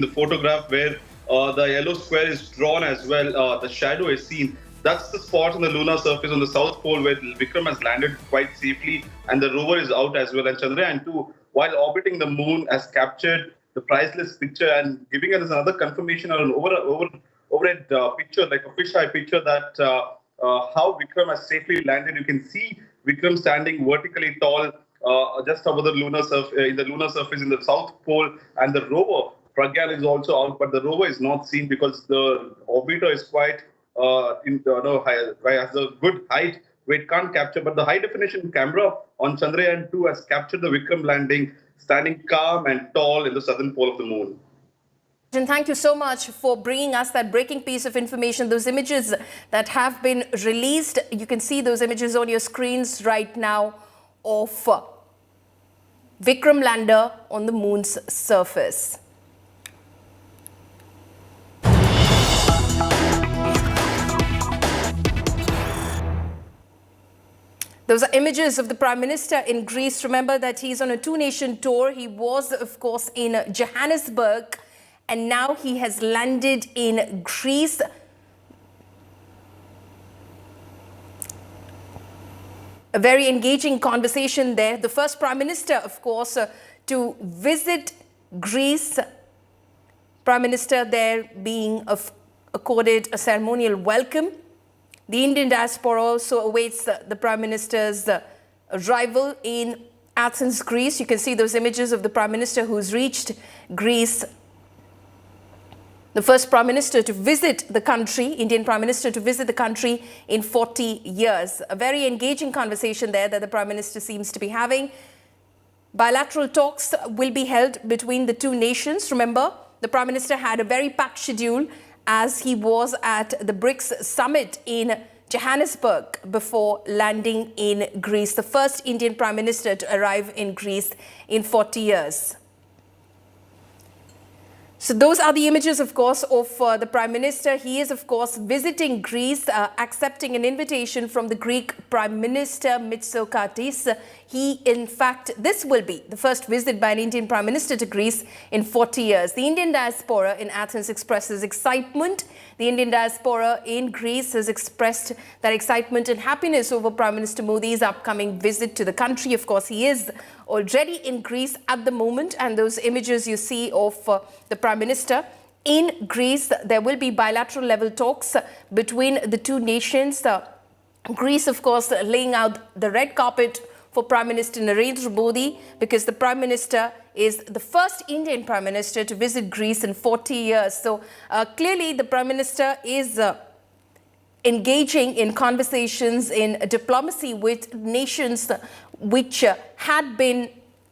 the photograph where the yellow square is drawn as well, the shadow is seen. That's the spot on the lunar surface on the south pole where Vikram has landed quite safely, and the rover is out as well. And Chandrayaan 2, while orbiting the moon, has captured the priceless picture and giving us another confirmation or an overhead picture, like a fisheye picture, that how Vikram has safely landed. You can see Vikram standing vertically tall just over the lunar surface, in the lunar surface in the south pole, and the rover Pragyan is also out, but the rover is not seen because the orbiter is quite has a good height where it can't capture. But the high definition camera on Chandrayaan 2 has captured the Vikram landing, standing calm and tall in the southern pole of the moon. And thank you so much for bringing us that breaking piece of information. Those images that have been released, you can see those images on your screens right now of Vikram lander on the moon's surface. Those are images of the Prime Minister in Greece. Remember that he's on a two-nation tour. He was, of course, in Johannesburg, and now he has landed in Greece. A very engaging conversation there. The first Prime Minister, of course, to visit Greece. Prime Minister there being accorded a ceremonial welcome. The Indian diaspora also awaits the Prime Minister's arrival in Athens, Greece. You can see those images of the Prime Minister who's reached Greece. The first Prime Minister to visit the country, Indian Prime Minister to visit the country in 40 years. A very engaging conversation there that the Prime Minister seems to be having. Bilateral talks will be held between the two nations. Remember, the Prime Minister had a very packed schedule as he was at the BRICS summit in Johannesburg before landing in Greece, the first Indian Prime Minister to arrive in Greece in 40 years. So those are the images, of course, of the Prime Minister. He is, of course, visiting Greece, accepting an invitation from the Greek Prime Minister Mitsotakis. He, in fact, this will be the first visit by an Indian Prime Minister to Greece in 40 years. The Indian diaspora in Athens expresses excitement. The Indian diaspora in Greece has expressed their excitement and happiness over Prime Minister Modi's upcoming visit to the country. Of course, he is already in Greece at the moment, and those images you see of the Prime Minister in Greece, there will be bilateral level talks between the two nations. Greece, of course, laying out the red carpet for Prime Minister Narendra Modi, because the Prime Minister is the first Indian Prime Minister to visit Greece in 40 years. So clearly the Prime Minister is engaging in conversations, in diplomacy with nations which had been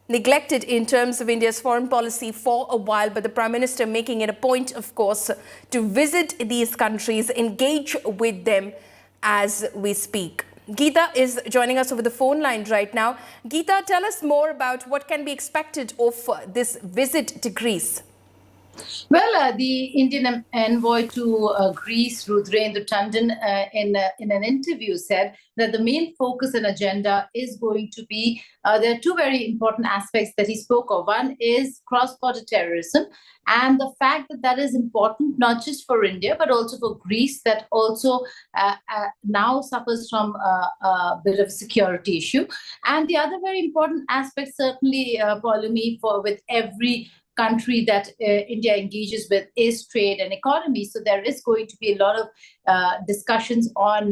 neglected in terms of India's foreign policy for a while, but the Prime Minister making it a point, of course, to visit these countries, engage with them as we speak. Geeta is joining us over the phone line right now. Geeta, tell us more about what can be expected of this visit to Greece. Well, the Indian envoy to Greece, Rudrendra Tandon, in an interview said that the main focus and agenda is going to be, there are two very important aspects that he spoke of. One is cross-border terrorism, and the fact that that is important not just for India, but also for Greece, that also now suffers from a bit of a security issue. And the other very important aspect, certainly, Paulumi, with every country that India engages with is trade and economy. So there is going to be a lot of discussions on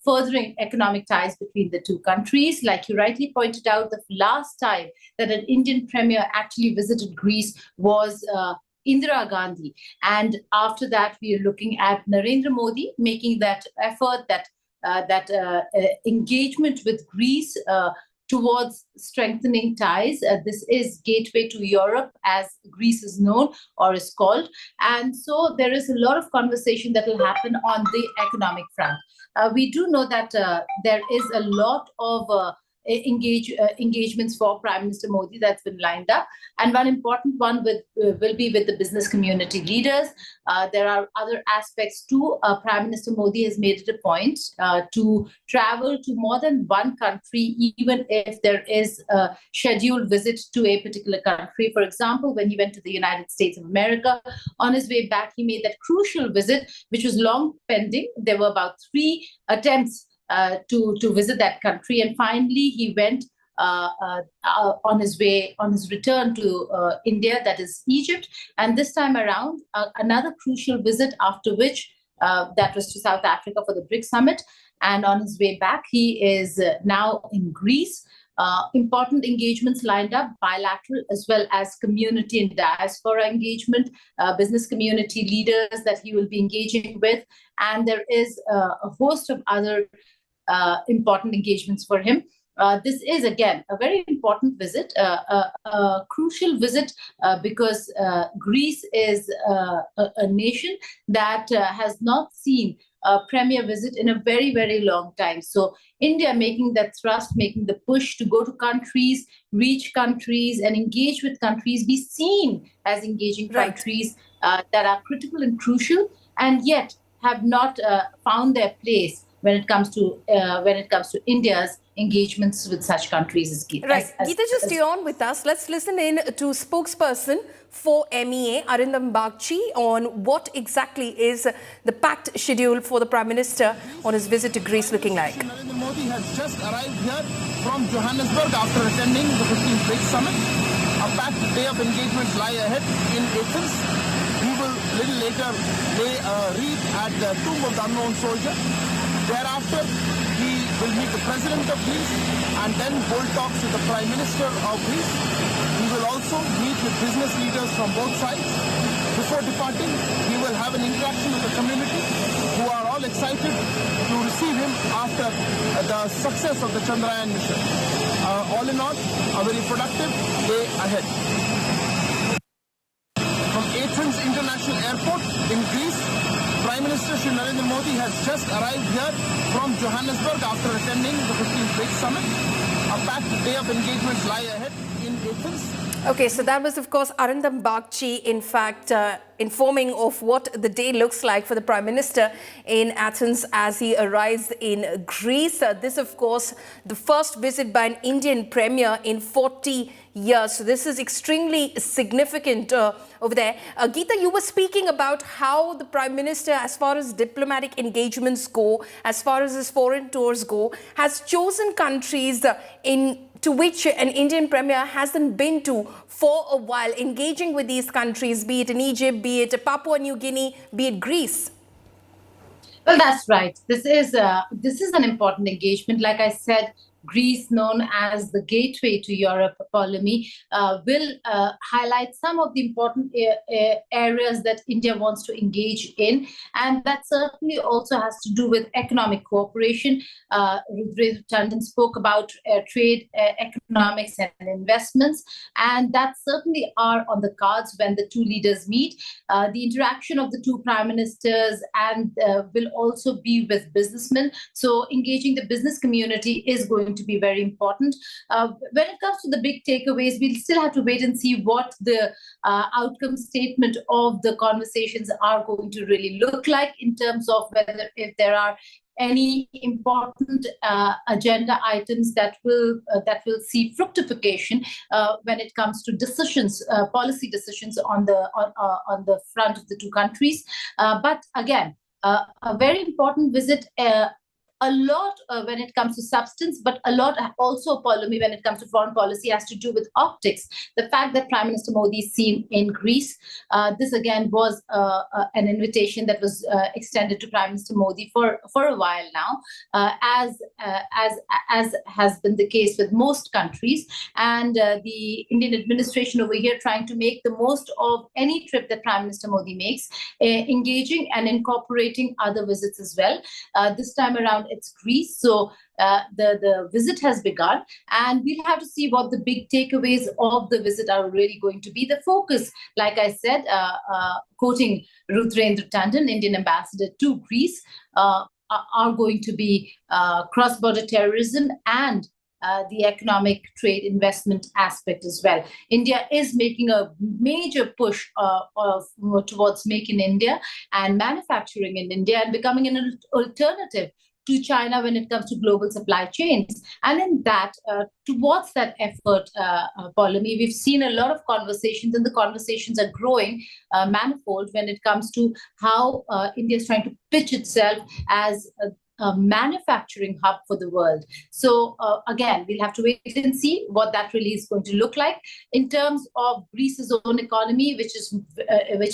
furthering economic ties between the two countries. Like you rightly pointed out, the last time that an Indian premier actually visited Greece was Indira Gandhi. And after that, we are looking at Narendra Modi making that effort, that engagement with Greece towards strengthening ties. This is gateway to Europe, as Greece is known or is called. And so there is a lot of conversation that will happen on the economic front. We do know that there is a lot of engagements for Prime Minister Modi that's been lined up, and one important one will be with the business community leaders. There are other aspects too. Prime Minister Modi has made it a point to travel to more than one country, even if there is a scheduled visit to a particular country. For example, when he went to the United States of America, on his way back, he made that crucial visit, which was long pending. There were about 3 attempts to visit that country, and finally he went on his return to India, that is Egypt, and this time around another crucial visit, after which that was to South Africa for the BRICS summit, and on his way back he is now in Greece. Important engagements lined up, bilateral as well as community and diaspora engagement, business community leaders that he will be engaging with, and there is a host of other important engagements for him. This is, again, a very important visit, a crucial visit, because Greece is a nation that has not seen a premier visit in a very, very long time. So India making that thrust, making the push to go to countries, reach countries, and engage with countries, be seen as engaging countries that are critical and crucial, and yet have not found their place when it comes to India's engagements with such countries. Right. Geeta, just stay on with us. Let's listen in to spokesperson for MEA, Arindam Bagchi, on what exactly is the packed schedule for the Prime Minister on his visit to Greece looking like. Narendra Modi has just arrived here from Johannesburg after attending the 15th BRICS summit. A packed day of engagements lie ahead in Athens. He will little later lay a wreath at the tomb of the unknown soldier. Thereafter, he will meet the President of Greece and then hold talks with the Prime Minister of Greece. He will also meet with business leaders from both sides. Before departing, he will have an interaction with the community, who are all excited to receive him after the success of the Chandrayaan mission. All in all, a very productive day ahead. From Athens International Airport in Greece, Prime Minister Shri Narendra Modi has just arrived here from Johannesburg after attending the 15th BRICS summit. A packed day of engagements lie ahead in Athens. Okay, so that was, of course, Arindam Bagchi, in fact, informing of what the day looks like for the Prime Minister in Athens as he arrives in Greece. This, of course, the first visit by an Indian Premier in 40 years. So this is extremely significant over there. Geeta, you were speaking about how the Prime Minister, as far as diplomatic engagements go, as far as his foreign tours go, has chosen countries to which an Indian Premier hasn't been to for a while, engaging with these countries, be it in Egypt, be it Papua New Guinea, be it Greece. Well, that's right. This is an important engagement. Like I said, Greece, known as the gateway to Europe, Ptolemy, will highlight some of the important areas that India wants to engage in. And that certainly also has to do with economic cooperation. Rudra Tandon spoke about trade, economics and investments. And that certainly are on the cards when the two leaders meet. The interaction of the two prime ministers and will also be with businessmen. So engaging the business community is going to be very important. When it comes to the big takeaways, we'll still have to wait and see what the outcome statement of the conversations are going to really look like, in terms of whether, if there are any important agenda items that will see fructification when it comes to decisions, policy decisions on the front of the two countries. But again, a very important visit. A lot when it comes to substance, but a lot also, Ptolemy, when it comes to foreign policy, has to do with optics. The fact that Prime Minister Modi is seen in Greece, this again was an invitation that was extended to Prime Minister Modi for a while now, as has been the case with most countries. And the Indian administration over here trying to make the most of any trip that Prime Minister Modi makes, engaging and incorporating other visits as well. This time around, it's Greece. So the visit has begun, and we'll have to see what the big takeaways of the visit are really going to be. The focus, like I said, quoting Rudrendra Tandon, Indian ambassador to Greece, are going to be cross-border terrorism and the economic trade investment aspect as well. India is making a major push towards Make in India and manufacturing in India and becoming an alternative to China when it comes to global supply chains. And in that, towards that effort, Paulami, we've seen a lot of conversations, and the conversations are growing manifold when it comes to how India is trying to pitch itself as a manufacturing hub for the world. So again, we'll have to wait and see what that really is going to look like. In terms of Greece's own economy, which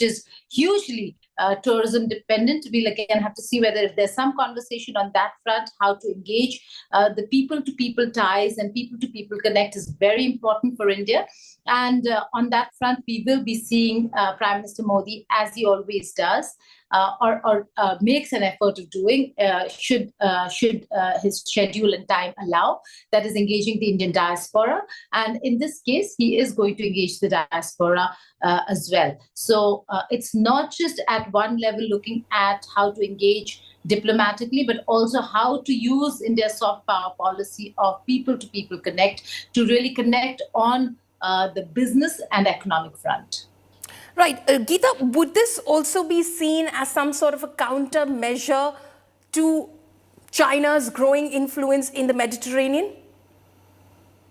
is hugely tourism dependent, we'll again have to see whether if there's some conversation on that front, how to engage. The people-to-people ties and people-to-people connect is very important for India. And on that front, we will be seeing Prime Minister Modi, as he always does, or makes an effort of doing, should his schedule and time allow, that is engaging the Indian diaspora. And in this case, he is going to engage the diaspora as well. So it's not just at one level looking at how to engage diplomatically, but also how to use India's soft power policy of people-to-people connect to really connect on the business and economic front. Right. Geeta, would this also be seen as some sort of a countermeasure to China's growing influence in the Mediterranean?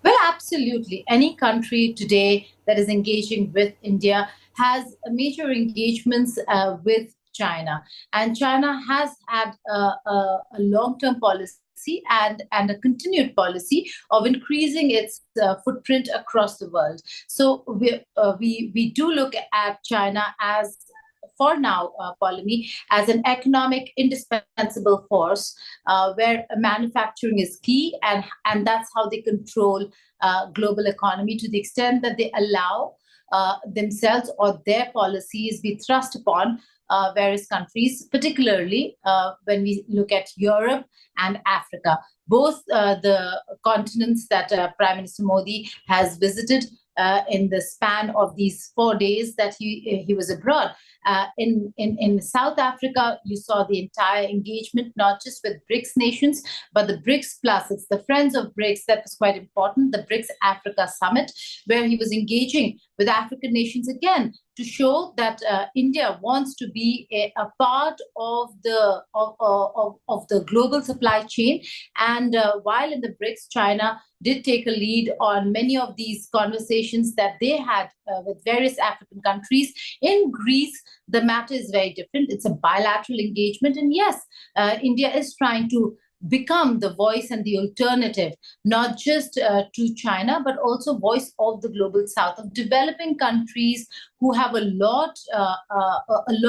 Well, absolutely. Any country today that is engaging with India has major engagements with China. And China has had a long-term policy and a continued policy of increasing its footprint across the world. So we do look at China as, for now, Paulami, as an economic indispensable force where manufacturing is key, and that's how they control global economy to the extent that they allow themselves or their policies be thrust upon various countries, particularly when we look at Europe and Africa, both the continents that Prime Minister Modi has visited in the span of these 4 days that he was abroad. In South Africa, you saw the entire engagement, not just with BRICS nations, but the BRICS Plus. It's the Friends of BRICS that was quite important, the BRICS Africa Summit, where he was engaging with African nations again to show that India wants to be a part of the global supply chain. And while in the BRICS, China did take a lead on many of these conversations that they had with various African countries. In Greece, the matter is very different. It's a bilateral engagement. And yes, India is trying to become the voice and the alternative, not just to China, but also voice of the global south, of developing countries who have a lot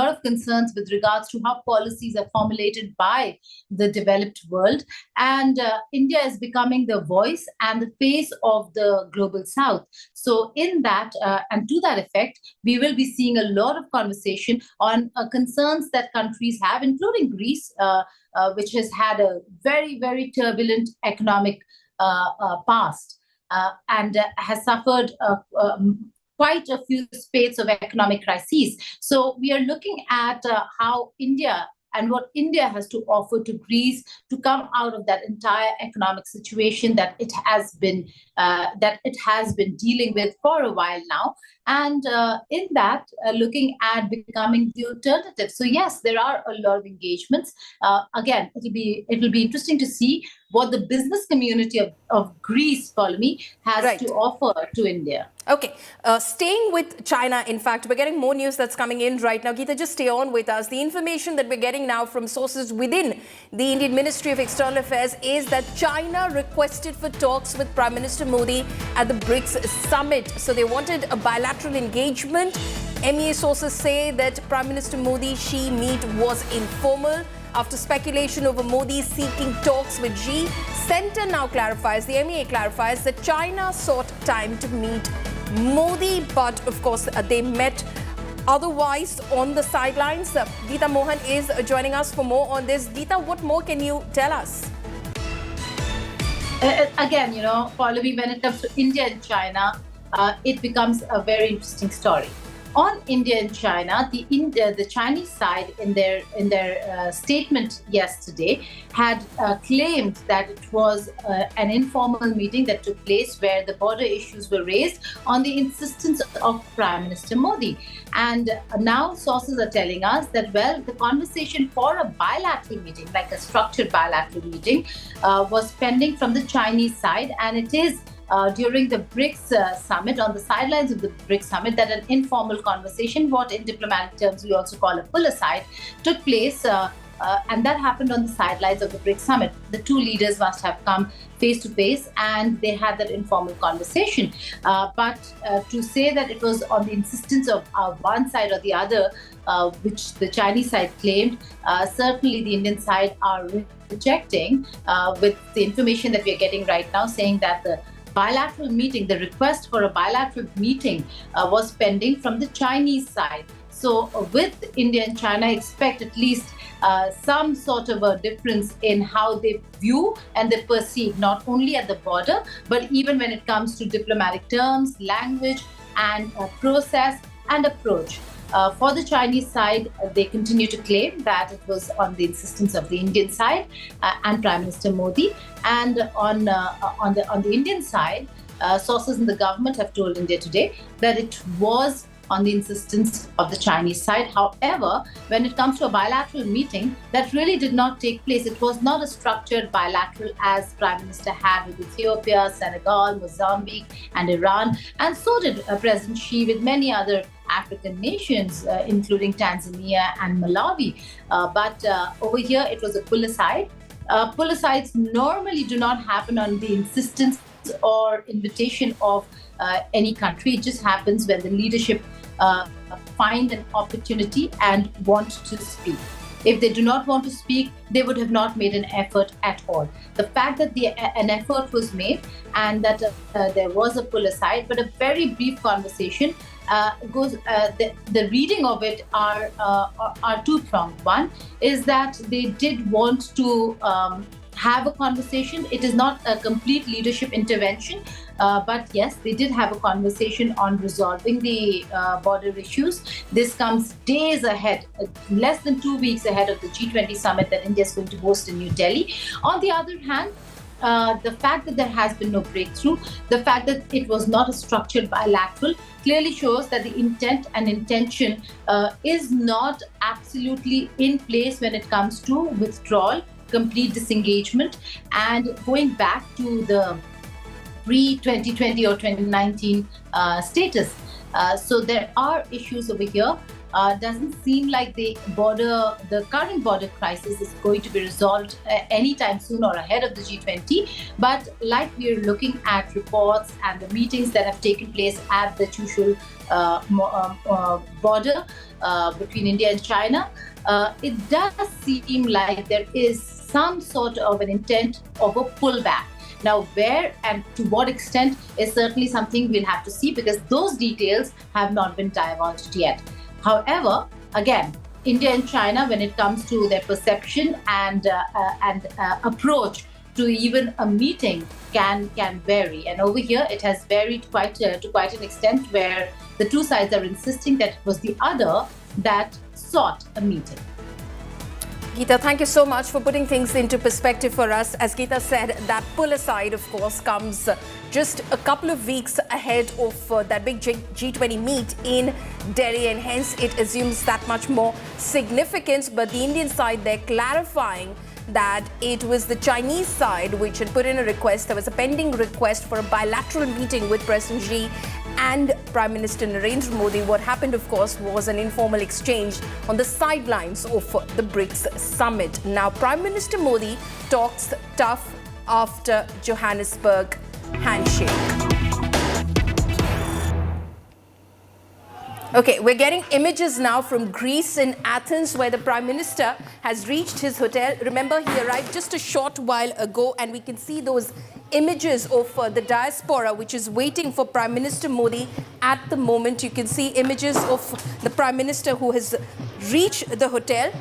of concerns with regards to how policies are formulated by the developed world. And India is becoming the voice and the face of the global south. So in that, and to that effect, we will be seeing a lot of conversation on concerns that countries have, including Greece, which has had a very, very turbulent economic past and has suffered quite a few spades of economic crises. So we are looking at how India and what India has to offer to Greece to come out of that entire economic situation that it has been dealing with for a while now. And in that, looking at becoming the alternative. So yes, there are a lot of engagements. Again, it will be interesting to see what the business community of Greece, Paulami, has to offer to India. Okay, staying with China, in fact, we're getting more news that's coming in right now. Geeta, just stay on with us. The information that we're getting now from sources within the Indian Ministry of External Affairs is that China requested for talks with Prime Minister Modi at the BRICS summit. So they wanted a bilateral engagement. MEA sources say that Prime Minister Modi-Xi meet was informal. After speculation over Modi seeking talks with Xi, Centre now clarifies, the MEA clarifies that China sought time to meet Modi, but of course they met otherwise on the sidelines. Geeta Mohan is joining us for more on this. Geeta, what more can you tell us? Again, Pallavi, when it comes to India and China, it becomes a very interesting story. On India and China, the Chinese side in their statement yesterday had claimed that it was an informal meeting that took place where the border issues were raised on the insistence of Prime Minister Modi. And now sources are telling us that, well, the conversation for a bilateral meeting, like a structured bilateral meeting, was pending from the Chinese side, and it is during the BRICS summit, on the sidelines of the BRICS summit, that an informal conversation, what in diplomatic terms we also call a pull-aside, took place. And that happened on the sidelines of the BRICS summit. The two leaders must have come face to face and they had that informal conversation. But to say that it was on the insistence of one side or the other, which the Chinese side claimed, certainly the Indian side are rejecting, with the information that we are getting right now, saying that the bilateral meeting, the request for a bilateral meeting was pending from the Chinese side. So with India and China, expect at least some sort of a difference in how they view and they perceive, not only at the border, but even when it comes to diplomatic terms, language, and process and approach. For the Chinese side, they continue to claim that it was on the insistence of the Indian side and Prime Minister Modi. And on the Indian side, sources in the government have told India Today that it was on the insistence of the Chinese side. However, when it comes to a bilateral meeting, that really did not take place. It was not a structured bilateral as Prime Minister had with Ethiopia, Senegal, Mozambique, and Iran. And so did President Xi with many other African nations, including Tanzania and Malawi. But over here, it was a pull-aside. Pull-asides normally do not happen on the insistence or invitation of any country. It just happens when the leadership find an opportunity and want to speak. If they do not want to speak, they would have not made an effort at all. The fact that an effort was made and that there was a pull aside, but a very brief conversation the reading of it are two-pronged. One is that they did want to have a conversation. It is not a complete leadership intervention, but yes, they did have a conversation on resolving the border issues. This comes days ahead, less than 2 weeks ahead of the G20 summit that India is going to host in New Delhi. On the other hand, the fact that there has been no breakthrough, the fact that it was not a structured bilateral, clearly shows that the intent and intention is not absolutely in place when it comes to withdrawal, complete disengagement, and going back to the pre-2020 or 2019 status. So there are issues over here. Doesn't seem like the current border crisis is going to be resolved anytime soon or ahead of the G20. But like we're looking at reports and the meetings that have taken place at the Chushul border between India and China, it does seem like there is some sort of an intent of a pullback. Now, where and to what extent is certainly something we'll have to see, because those details have not been divulged yet. However, again, India and China, when it comes to their perception and approach to even a meeting, can vary. And over here, it has varied to quite an extent, where the two sides are insisting that it was the other that sought a meeting. Geeta, thank you so much for putting things into perspective for us. As Geeta said, that pull aside, of course, comes just a couple of weeks ahead of that big G20 meet in Delhi, and hence it assumes that much more significance. But the Indian side, they're clarifying that it was the Chinese side which had put in a request. There was a pending request for a bilateral meeting with President Xi and Prime Minister Narendra Modi. What happened, of course, was an informal exchange on the sidelines of the BRICS summit. Now, Prime Minister Modi talks tough after Johannesburg handshake. Okay, we're getting images now from Greece in Athens, where the Prime Minister has reached his hotel. Remember, he arrived just a short while ago, and we can see those images of the Diaspora, which is waiting for Prime Minister Modi at the moment. You can see images of the Prime Minister who has reached the hotel.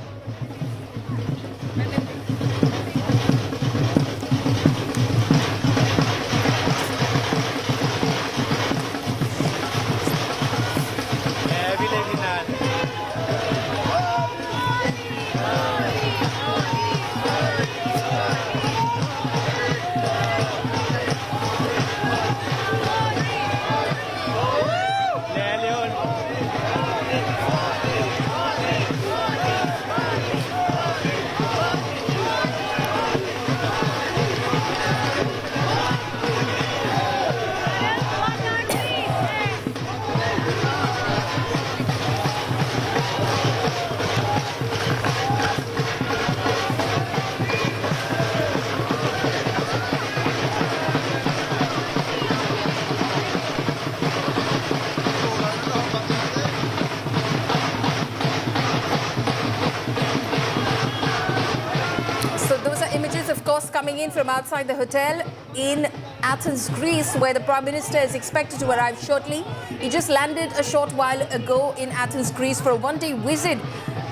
coming in from outside the hotel in Athens, Greece, where the Prime Minister is expected to arrive shortly. He just landed a short while ago in Athens, Greece for a one-day visit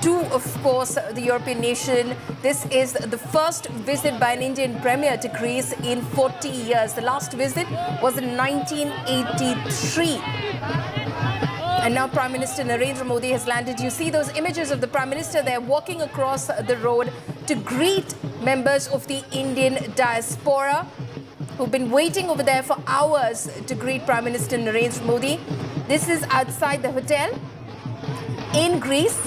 to, of course, the European nation. This is the first visit by an Indian Premier to Greece in 40 years. The last visit was in 1983. And now Prime Minister Narendra Modi has landed. You see those images of the Prime Minister there walking across the road to greet members of the Indian diaspora who've been waiting over there for hours to greet Prime Minister Narendra Modi. This is outside the hotel in Greece.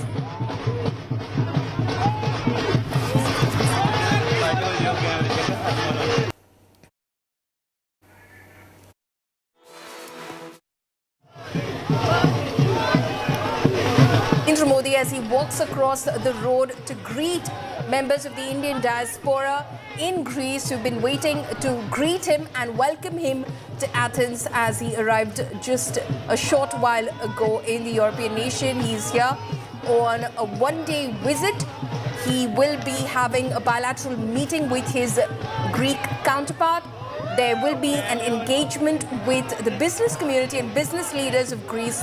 Narendra Modi, as he walks across the road to greet members of the Indian diaspora in Greece who've been waiting to greet him and welcome him to Athens as he arrived just a short while ago in the European nation. He's here on a one-day visit. He will be having a bilateral meeting with his Greek counterpart. There will be an engagement with the business community and business leaders of Greece.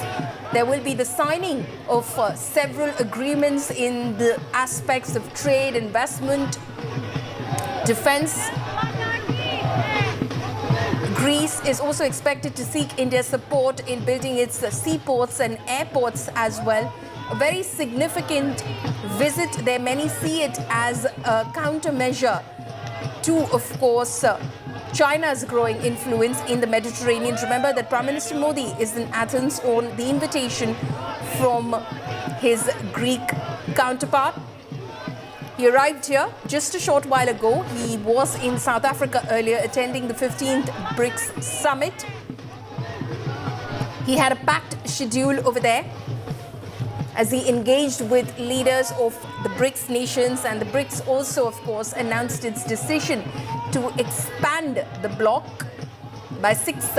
There will be the signing of several agreements in the aspects of trade, investment, defense. Greece is also expected to seek India's support in building its seaports and airports as well. A very significant visit there. Many see it as a countermeasure to, of course, China's growing influence in the Mediterranean. Remember that Prime Minister Modi is in Athens on the invitation from his Greek counterpart. He arrived here just a short while ago. He was in South Africa earlier attending the 15th BRICS summit. He had a packed schedule over there as he engaged with leaders of the BRICS nations, and the BRICS also, of course, announced its decision to expand the bloc by 6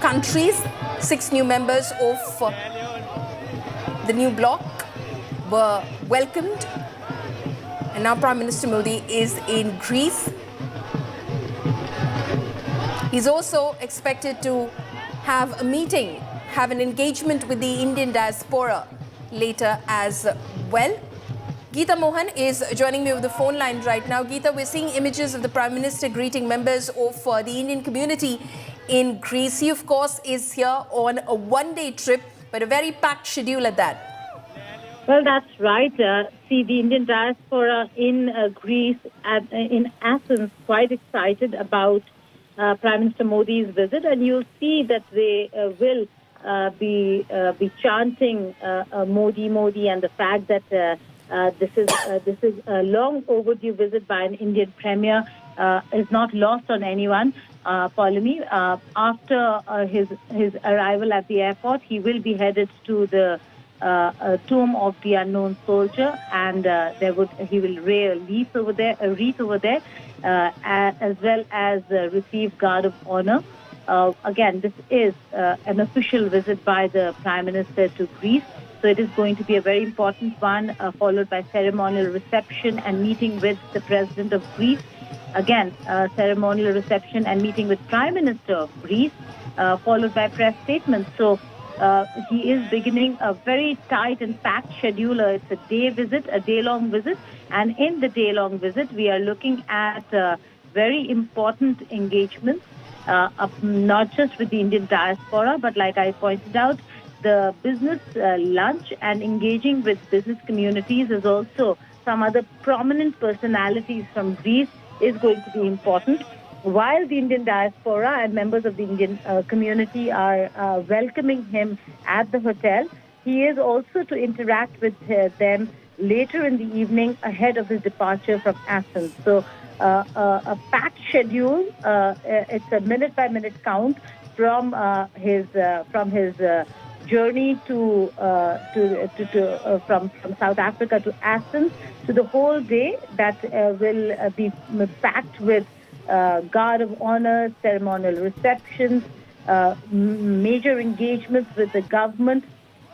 countries. 6 new members of the new bloc were welcomed. And now Prime Minister Modi is in Greece. He's also expected to have a meeting, have an engagement with the Indian diaspora later as well. Geeta Mohan is joining me over the phone line right now. Geeta, we're seeing images of the Prime Minister greeting members of the Indian community in Greece. He, of course, is here on a one-day trip, but a very packed schedule at that. Well, that's right. See, the Indian diaspora in Greece, in Athens, quite excited about Prime Minister Modi's visit, and you'll see that they will be chanting Modi, Modi, and the fact that this is a long overdue visit by an Indian premier is not lost on anyone. Paulami, after his arrival at the airport, he will be headed to the tomb of the unknown soldier, and he will lay a wreath over there, as well as receive guard of honor. Again, this is an official visit by the Prime Minister to Greece, so it is going to be a very important one, followed by ceremonial reception and meeting with the President of Greece. Again, ceremonial reception and meeting with Prime Minister of Greece, followed by press statements. So he is beginning a very tight and packed schedule. It's a day visit, a day-long visit, and in the day-long visit, we are looking at very important engagements, not just with the Indian diaspora, but like I pointed out, the business lunch and engaging with business communities is also some other prominent personalities from Greece is going to be important. While the Indian diaspora and members of the Indian community are welcoming him at the hotel, he is also to interact with them later in the evening ahead of his departure from Athens. So a packed schedule. It's a minute-by-minute count from his journey from South Africa to Athens, to the whole day that will be packed with guard of honor, ceremonial receptions, major engagements with the government,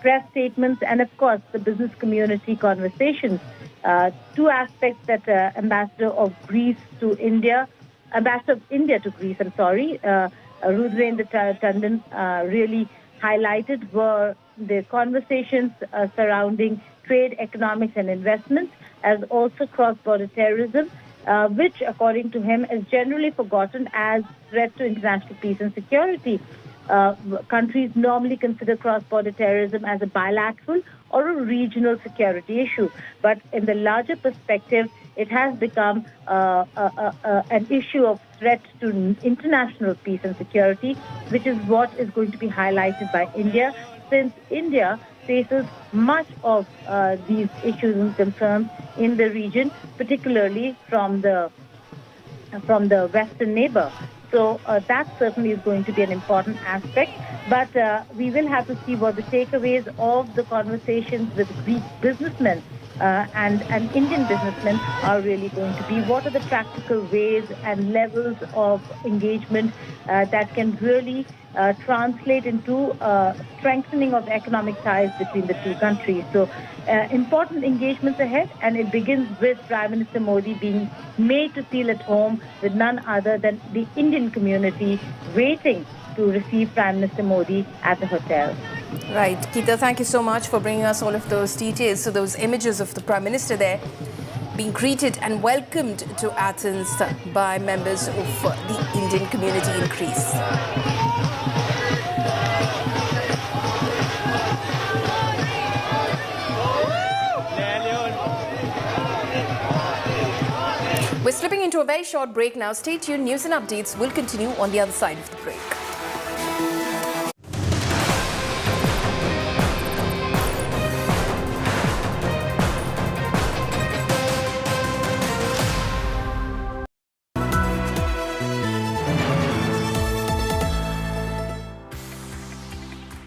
press statements, and of course the business community conversations. Two aspects that Ambassador of India to Greece, Rudrendra Tandon really highlighted were the conversations surrounding trade, economics and investments, as also cross-border terrorism, which, according to him, is generally forgotten as threat to international peace and security. Countries normally consider cross-border terrorism as a bilateral or a regional security issue. But in the larger perspective, it has become an issue of threat to international peace and security, which is what is going to be highlighted by India, since India faces much of these issues and concerns in the region, particularly from the Western neighbor. So that certainly is going to be an important aspect. But we will have to see what the takeaways of the conversations with Greek businessmen and Indian businessmen are really going to be. What are the practical ways and levels of engagement that can really translate into strengthening of economic ties between the two countries. So important engagements ahead, and it begins with Prime Minister Modi being made to feel at home with none other than the Indian community waiting to receive Prime Minister Modi at the hotel. Right. Geeta, thank you so much for bringing us all of those details. So those images of the Prime Minister there being greeted and welcomed to Athens by members of the Indian community in Greece. We're slipping into a very short break now. Stay tuned. News and updates will continue on the other side of the break.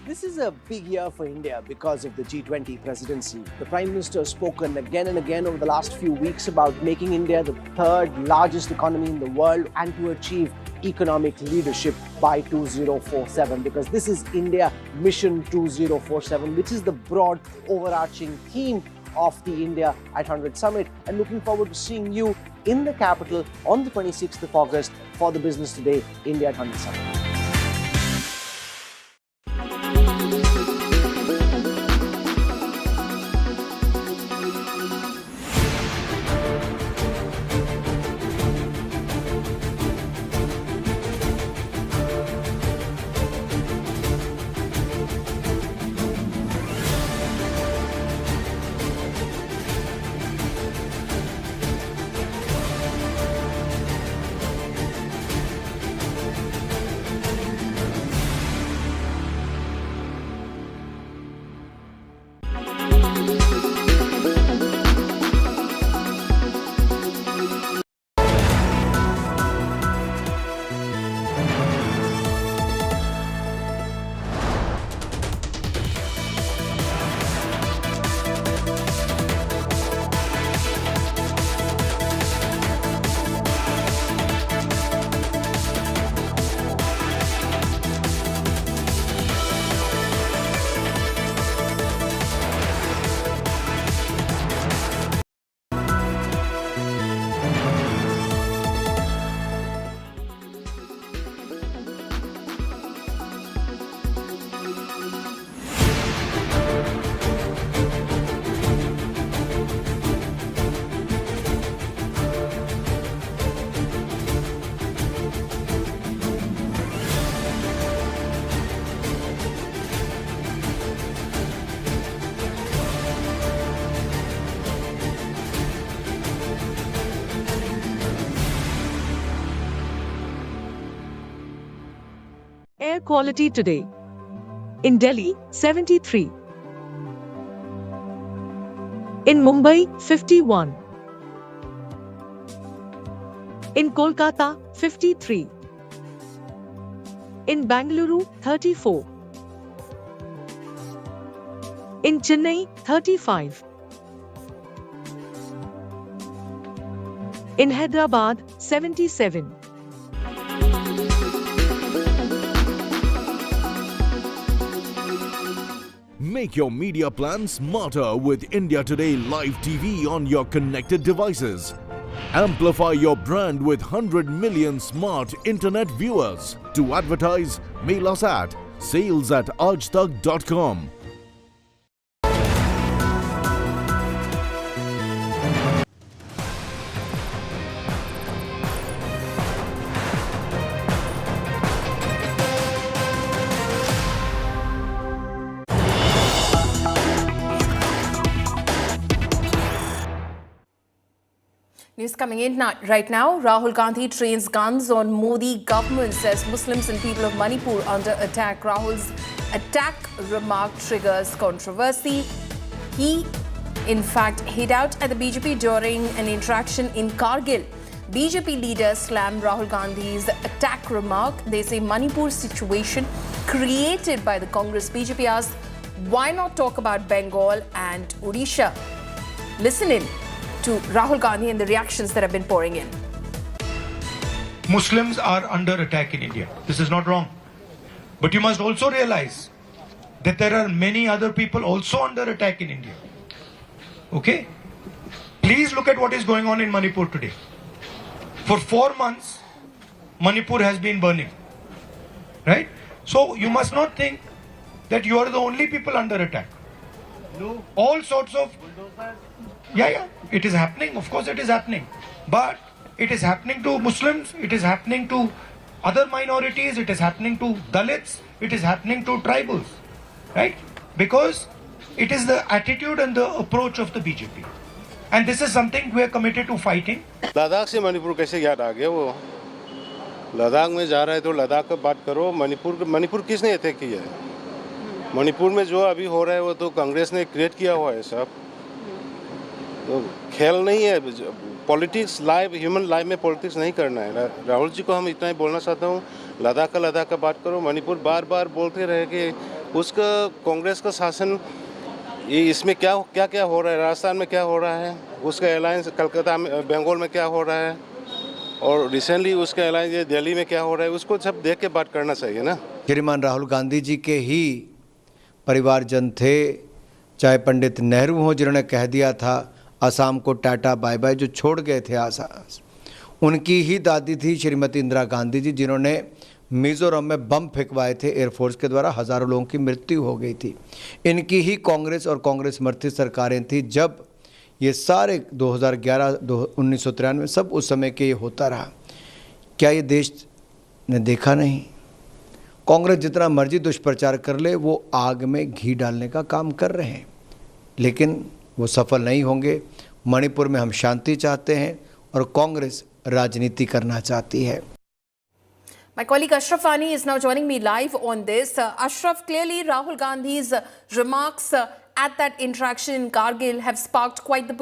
This is a big year for India because of the G20 presidency. The Prime Minister has spoken again and again over the last few weeks about making India the third largest economy in the world and to achieve economic leadership by 2047, because this is India Mission 2047, which is the broad overarching theme of the India at 100 Summit, and looking forward to seeing you in the capital on the 26th of August for the Business Today India at 100 Summit. Air quality today. In Delhi, 73. In Mumbai, 51. In Kolkata, 53. In Bangalore, 34. In Chennai, 35. In Hyderabad, 77. Make your media plan smarter with India Today Live TV on your connected devices. Amplify your brand with 100 million smart internet viewers. To advertise, mail us at sales@aajtak.com. News coming in right now. Rahul Gandhi trains guns on Modi government, says Muslims and people of Manipur under attack. Rahul's attack remark triggers controversy. He, in fact, hid out at the BJP during an interaction in Kargil. BJP leaders slammed Rahul Gandhi's attack remark. They say Manipur situation created by the Congress. BJP asked, why not talk about Bengal and Odisha? Listen in to Rahul Gandhi and the reactions that have been pouring in. Muslims are under attack in India. This is not wrong. But you must also realize that there are many other people also under attack in India. Okay? Please look at what is going on in Manipur today. For 4 months, Manipur has been burning. Right? So you must not think that you are the only people under attack. No. All sorts of... Yeah, it is happening. Of course it is happening. But it is happening to Muslims, it is happening to other minorities, it is happening to Dalits, it is happening to tribals. Right? Because it is the attitude and the approach of the BJP. And this is something we are committed to fighting. Ladakh से मणिपुर कैसे याद आ गया? वो लद्दाख में जा रहा है तो लद्दाख का बात करो. मणिपुर किसने अटैक किया है? मणिपुर में जो अभी हो रहा है वो तो कांग्रेस ने क्रिएट किया हुआ है सब. तो खेल नहीं है. पॉलिटिक्स लाइव, ह्यूमन लाइफ में पॉलिटिक्स नहीं करना है. राहुल जी को हम इतना ही बोलना चाहता हूँ, लद्दाख का बात करो. मणिपुर बार बार बोलते रहे कि उसका कांग्रेस का शासन, ये इसमें क्या हो रहा है, राजस्थान में क्या हो रहा है, उसका अलायंस कलकत्ता में, बंगाल में क्या हो रहा है, और रिसेंटली उसका अलायंस ये दिल्ली में क्या हो रहा है, उसको सब देख के बात करना चाहिए ना. श्रीमान राहुल गांधी जी के ही परिवारजन थे, चाहे पंडित नेहरू हो जिन्होंने कह दिया था असम को टाटा बाय बाय, जो छोड़ गए थे आसाम. उनकी ही दादी थी श्रीमती इंदिरा गांधी जी, जिन्होंने मिजोरम में बम फेंकवाए थे एयरफोर्स के द्वारा, हज़ारों लोगों की मृत्यु हो गई थी. इनकी ही कांग्रेस और कांग्रेस समर्थित सरकारें थी जब ये सारे 2011, 1993 सब उस समय के ये होता रहा. क्या ये देश ने देखा नहीं? कांग्रेस जितना मर्जी दुष्प्रचार कर ले, वो आग में घी डालने का काम कर रहे हैं, लेकिन वो सफल नहीं होंगे. मणिपुर में हम शांति चाहते हैं और कांग्रेस राजनीति करना चाहती है. My colleague Ashraf Ani is now joining me live on this. Ashraf, clearly Rahul Gandhi's remarks at that interaction in Kargil have sparked quite the